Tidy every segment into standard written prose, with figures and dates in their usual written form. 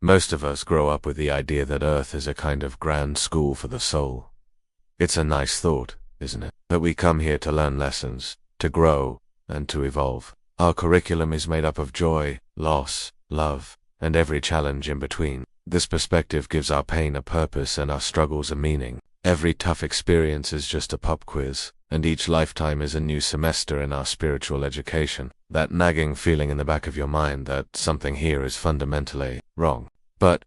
Most of us grow up with the idea that Earth is a kind of grand school for the soul. It's a nice thought, isn't it? That we come here to learn lessons, to grow, and to evolve. Our curriculum is made up of joy, loss, love, and every challenge in between. This perspective gives our pain a purpose and our struggles a meaning. Every tough experience is just a pop quiz, and each lifetime is a new semester in our spiritual education. That nagging feeling in the back of your mind that something here is fundamentally wrong. But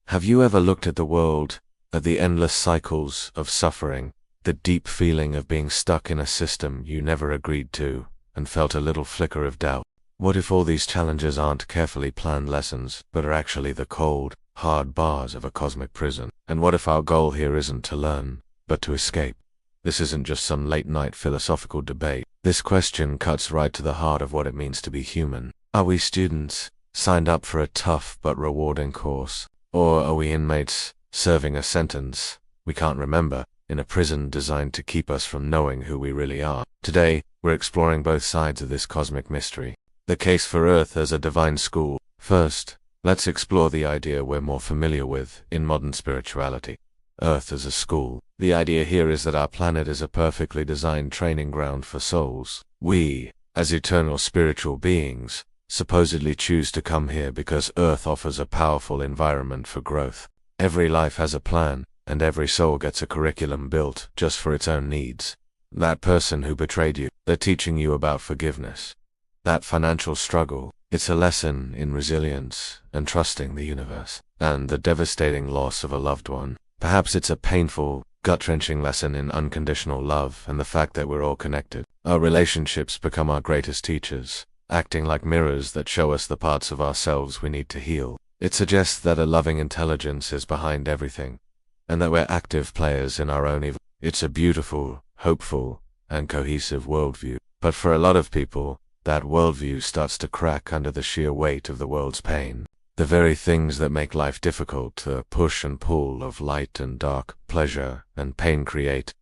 have you ever looked at the world, at the endless cycles of suffering, the deep feeling of being stuck in a system you never agreed to, and felt a little flicker of doubt? What if all these challenges aren't carefully planned lessons, but are actually the cold, hard bars of a cosmic prison? And what if our goal here isn't to learn, but to escape? This isn't just some late-night philosophical debate. This question cuts right to the heart of what it means to be human. Are we students, signed up for a tough but rewarding course? Or are we inmates, serving a sentence we can't remember, in a prison designed to keep us from knowing who we really are? Today, we're exploring both sides of this cosmic mystery. The case for Earth as a divine school. First, let's explore the idea we're more familiar with in modern spirituality. Earth as a school. The idea here is that our planet is a perfectly designed training ground for souls. We, as eternal spiritual beings, supposedly choose to come here because Earth offers a powerful environment for growth. Every life has a plan, and every soul gets a curriculum built just for its own needs. That person who betrayed you, they're teaching you about forgiveness. That financial struggle, it's a lesson in resilience and trusting the universe. And the devastating loss of a loved one, perhaps it's a painful, gut-wrenching lesson in unconditional love and the fact that we're all connected. Our relationships become our greatest teachers, acting like mirrors that show us the parts of ourselves we need to heal. It suggests that a loving intelligence is behind everything, and that we're active players in our own evil. It's a beautiful, hopeful, and cohesive worldview. But for a lot of people, that worldview starts to crack under the sheer weight of the world's pain. The very things that make life difficult, the push and pull of light and dark, pleasure and pain create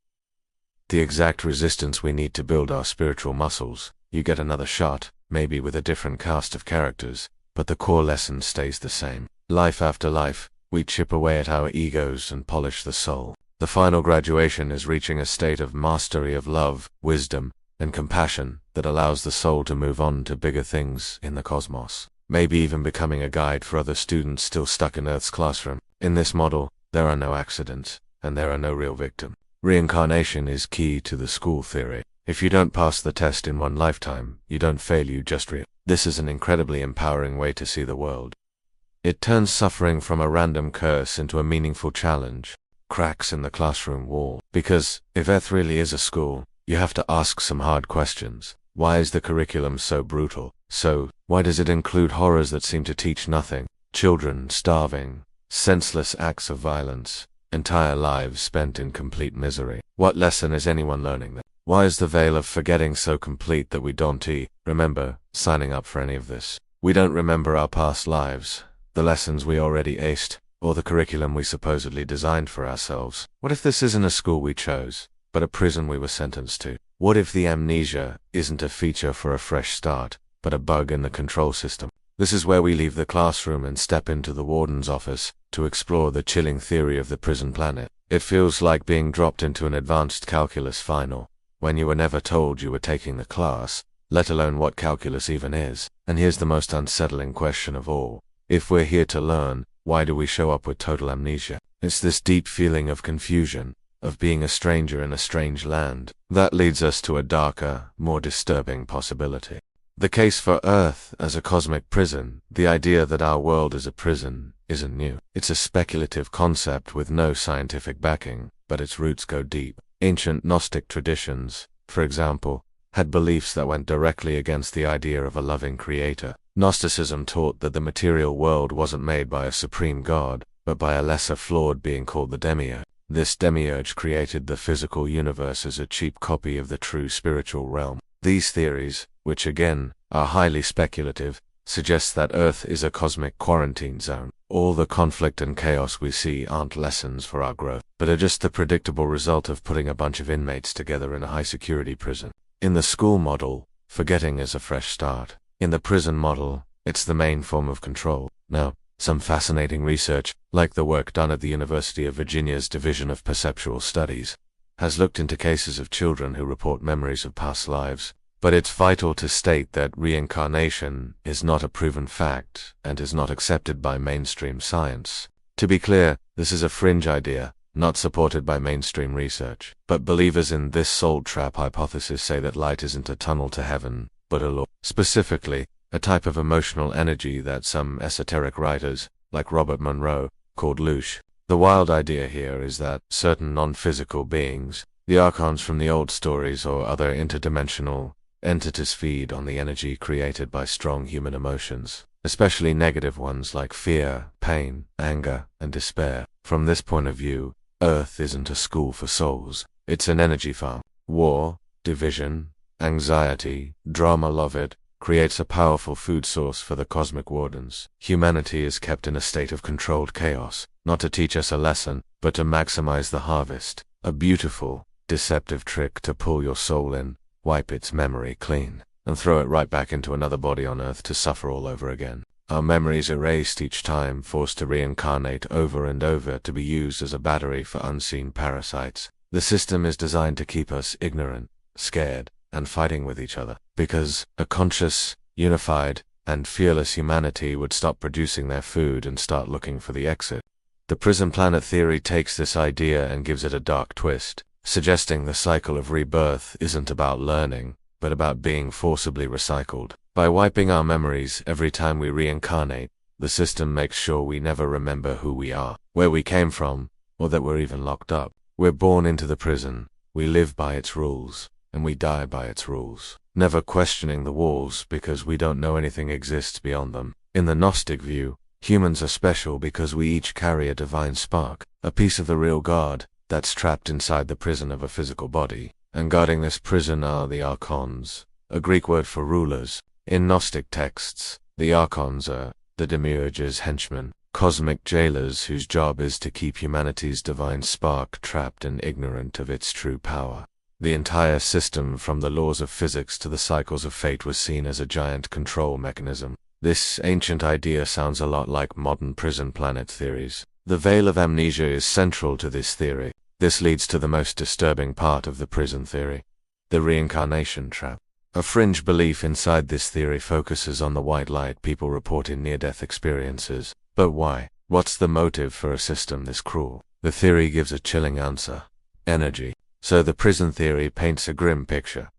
the exact resistance we need to build our spiritual muscles. You get another shot, maybe with a different cast of characters, but the core lesson stays the same. Life after life, we chip away at our egos and polish the soul. The final graduation is reaching a state of mastery of love, wisdom, and compassion that allows the soul to move on to bigger things in the cosmos. Maybe even becoming a guide for other students still stuck in Earth's classroom. In this model, there are no accidents, and there are no real victims. Reincarnation is key to the school theory. If you don't pass the test in one lifetime, you don't fail, you just This is an incredibly empowering way to see the world. It turns suffering from a random curse into a meaningful challenge. Cracks in the classroom wall. Because, if Earth really is a school, you have to ask some hard questions. Why is the curriculum so brutal? Why does it include horrors that seem to teach nothing? Children starving, senseless acts of violence, entire lives spent in complete misery. What lesson is anyone learning there? Why is the veil of forgetting so complete that we don't remember signing up for any of this? We don't remember our past lives, the lessons we already aced, or the curriculum we supposedly designed for ourselves. What if this isn't a school we chose, but a prison we were sentenced to? What if the amnesia isn't a feature for a fresh start, but a bug in the control system? This is where we leave the classroom and step into the warden's office to explore the chilling theory of the prison planet. It feels like being dropped into an advanced calculus final, when you were never told you were taking the class, let alone what calculus even is. And here's the most unsettling question of all. If we're here to learn, why do we show up with total amnesia? It's this deep feeling of confusion, of being a stranger in a strange land, that leads us to a darker, more disturbing possibility. The case for Earth as a cosmic prison, the idea that our world is a prison, isn't new. It's a speculative concept with no scientific backing, but its roots go deep. Ancient Gnostic traditions, for example, had beliefs that went directly against the idea of a loving creator. Gnosticism taught that the material world wasn't made by a supreme god, but by a lesser flawed being called the demiurge. This demiurge created the physical universe as a cheap copy of the true spiritual realm. These theories, which again are highly speculative, suggest that Earth is a cosmic quarantine zone. All the conflict and chaos we see aren't lessons for our growth, but are just the predictable result of putting a bunch of inmates together in a high-security prison. In the school model, forgetting is a fresh start. In the prison model, it's the main form of control. Now, Some fascinating research, like the work done at the University of Virginia's Division of Perceptual Studies, has looked into cases of children who report memories of past lives. But it's vital to state that reincarnation is not a proven fact and is not accepted by mainstream science. To be clear, this is a fringe idea, not supported by mainstream research. But believers in this soul trap hypothesis say that light isn't a tunnel to heaven, but a law. Specifically, a type of emotional energy that some esoteric writers, like Robert Monroe, called loosh. The wild idea here is that certain non-physical beings, the archons from the old stories or other interdimensional entities, feed on the energy created by strong human emotions, especially negative ones like fear, pain, anger, and despair. From this point of view, Earth isn't a school for souls, it's an energy farm. War, division, anxiety, drama, love it, creates a powerful food source for the cosmic wardens. Humanity is kept in a state of controlled chaos, not to teach us a lesson, but to maximize the harvest. A beautiful, deceptive trick to pull your soul in, wipe its memory clean, and throw it right back into another body on Earth to suffer all over again. Our memories erased each time, forced to reincarnate over and over to be used as a battery for unseen parasites. The system is designed to keep us ignorant, scared, and fighting with each other, because a conscious, unified, and fearless humanity would stop producing their food and start looking for the exit. The prison planet theory takes this idea and gives it a dark twist, suggesting the cycle of rebirth isn't about learning, but about being forcibly recycled. By wiping our memories every time we reincarnate, the system makes sure we never remember who we are, where we came from, or that we're even locked up. We're born into the prison, we live by its rules, and we die by its rules, never questioning the walls because we don't know anything exists beyond them. In the Gnostic view, humans are special because we each carry a divine spark, a piece of the real God, that's trapped inside the prison of a physical body, and guarding this prison are the archons, a Greek word for rulers. In Gnostic texts, the archons are the demiurge's henchmen, cosmic jailers whose job is to keep humanity's divine spark trapped and ignorant of its true power. The entire system, from the laws of physics to the cycles of fate, was seen as a giant control mechanism. This ancient idea sounds a lot like modern prison planet theories. The veil of amnesia is central to this theory. This leads to the most disturbing part of the prison theory, the reincarnation trap. A fringe belief inside this theory focuses on the white light people report in near-death experiences. But why? What's the motive for a system this cruel? The theory gives a chilling answer: energy. So the prison theory paints a grim picture.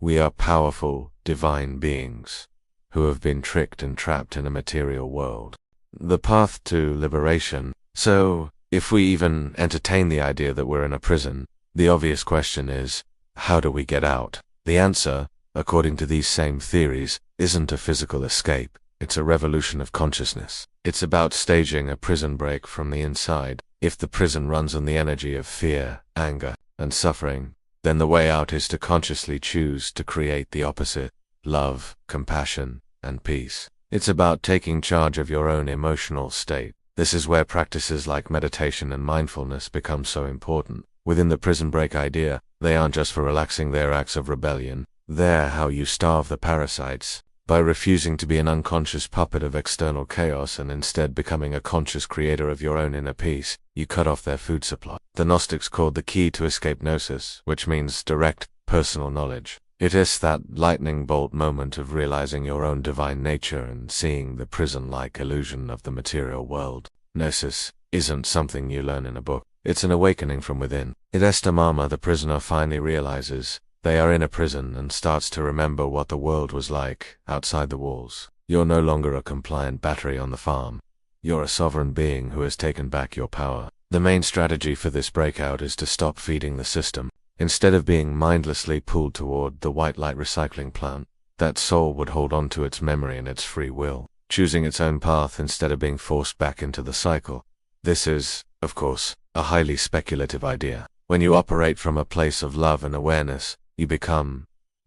We are powerful, divine beings who have been tricked and trapped in a material world. The path to liberation. So, if we even entertain the idea that we're in a prison, the obvious question is, how do we get out? The answer, according to these same theories, isn't a physical escape. It's a revolution of consciousness. It's about staging a prison break from the inside. If the prison runs on the energy of fear, anger, and suffering, then the way out is to consciously choose to create the opposite: love, compassion, and peace. It's about taking charge of your own emotional state. This is where practices like meditation and mindfulness become so important. Within the prison break idea, they aren't just for relaxing their acts of rebellion. They're how you starve the parasites. By refusing to be an unconscious puppet of external chaos and instead becoming a conscious creator of your own inner peace, you cut off their food supply. The Gnostics called the key to escape gnosis, which means direct, personal knowledge. It is that lightning bolt moment of realizing your own divine nature and seeing the prison-like illusion of the material world. Gnosis isn't something you learn in a book. It's an awakening from within. In Estamama, the prisoner finally realizes they are in a prison and starts to remember what the world was like outside the walls. You're no longer a compliant battery on the farm. You're a sovereign being who has taken back your power. The main strategy for this breakout is to stop feeding the system. Instead of being mindlessly pulled toward the white light recycling plant, that soul would hold on to its memory and its free will, choosing its own path instead of being forced back into the cycle. This is, of course, a highly speculative idea. When you operate from a place of love and awareness, you become,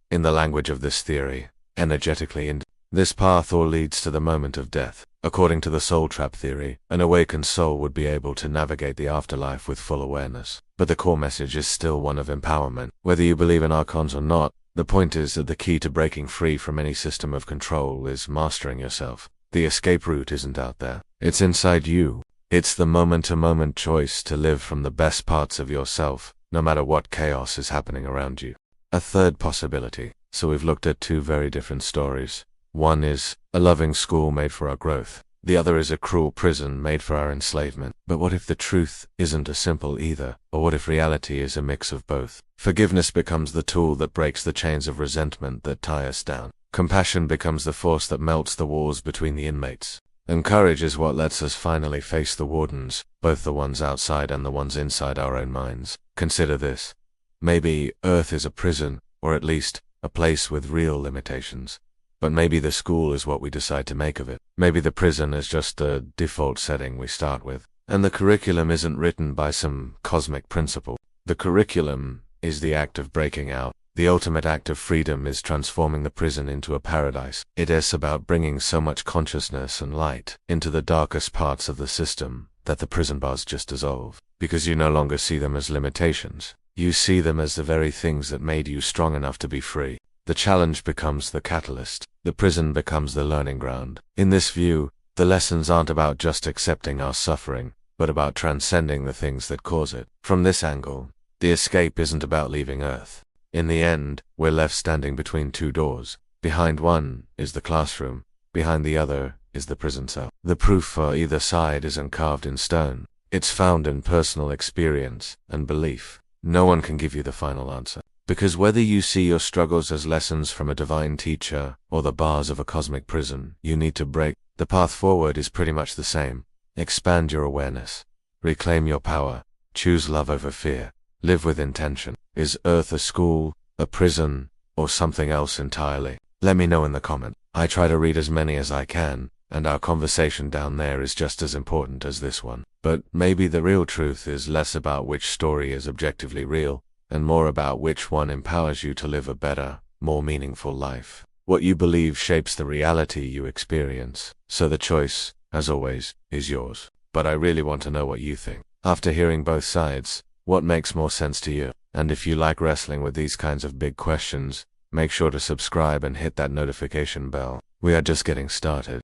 in the language of this theory, energetically in. This path all leads to the moment of death. According to the soul trap theory, an awakened soul would be able to navigate the afterlife with full awareness. But the core message is still one of empowerment. Whether you believe in archons or not, the point is that the key to breaking free from any system of control is mastering yourself. The escape route isn't out there. It's inside you. It's the moment-to-moment choice to live from the best parts of yourself, no matter what chaos is happening around you. A third possibility. So we've looked at two very different stories. One is a loving school made for our growth. The other is a cruel prison made for our enslavement. But what if the truth isn't a simple either? Or what if reality is a mix of both? Forgiveness becomes the tool that breaks the chains of resentment that tie us down. Compassion becomes the force that melts the walls between the inmates. And courage is what lets us finally face the wardens, both the ones outside and the ones inside our own minds. Consider this. Maybe Earth is a prison, or at least a place with real limitations. But maybe the school is what we decide to make of it. Maybe the prison is just the default setting we start with. And the curriculum isn't written by some cosmic principle. The curriculum is the act of breaking out. The ultimate act of freedom is transforming the prison into a paradise. It is about bringing so much consciousness and light into the darkest parts of the system that the prison bars just dissolve. Because you no longer see them as limitations. You see them as the very things that made you strong enough to be free. The challenge becomes the catalyst. The prison becomes the learning ground. In this view, the lessons aren't about just accepting our suffering, but about transcending the things that cause it. From this angle, the escape isn't about leaving Earth. In the end, we're left standing between two doors. Behind one is the classroom, behind the other is the prison cell. The proof for either side isn't carved in stone. It's found in personal experience and belief. No one can give you the final answer. Because whether you see your struggles as lessons from a divine teacher or the bars of a cosmic prison you need to break, the path forward is pretty much the same. Expand your awareness. Reclaim your power. Choose love over fear. Live with intention. Is Earth a school, a prison, or something else entirely? Let me know in the comment. I try to read as many as I can, and our conversation down there is just as important as this one. But maybe the real truth is less about which story is objectively real, and more about which one empowers you to live a better, more meaningful life. What you believe shapes the reality you experience, so the choice, as always, is yours. But I really want to know what you think. After hearing both sides, what makes more sense to you? And if you like wrestling with these kinds of big questions, make sure to subscribe and hit that notification bell. We are just getting started.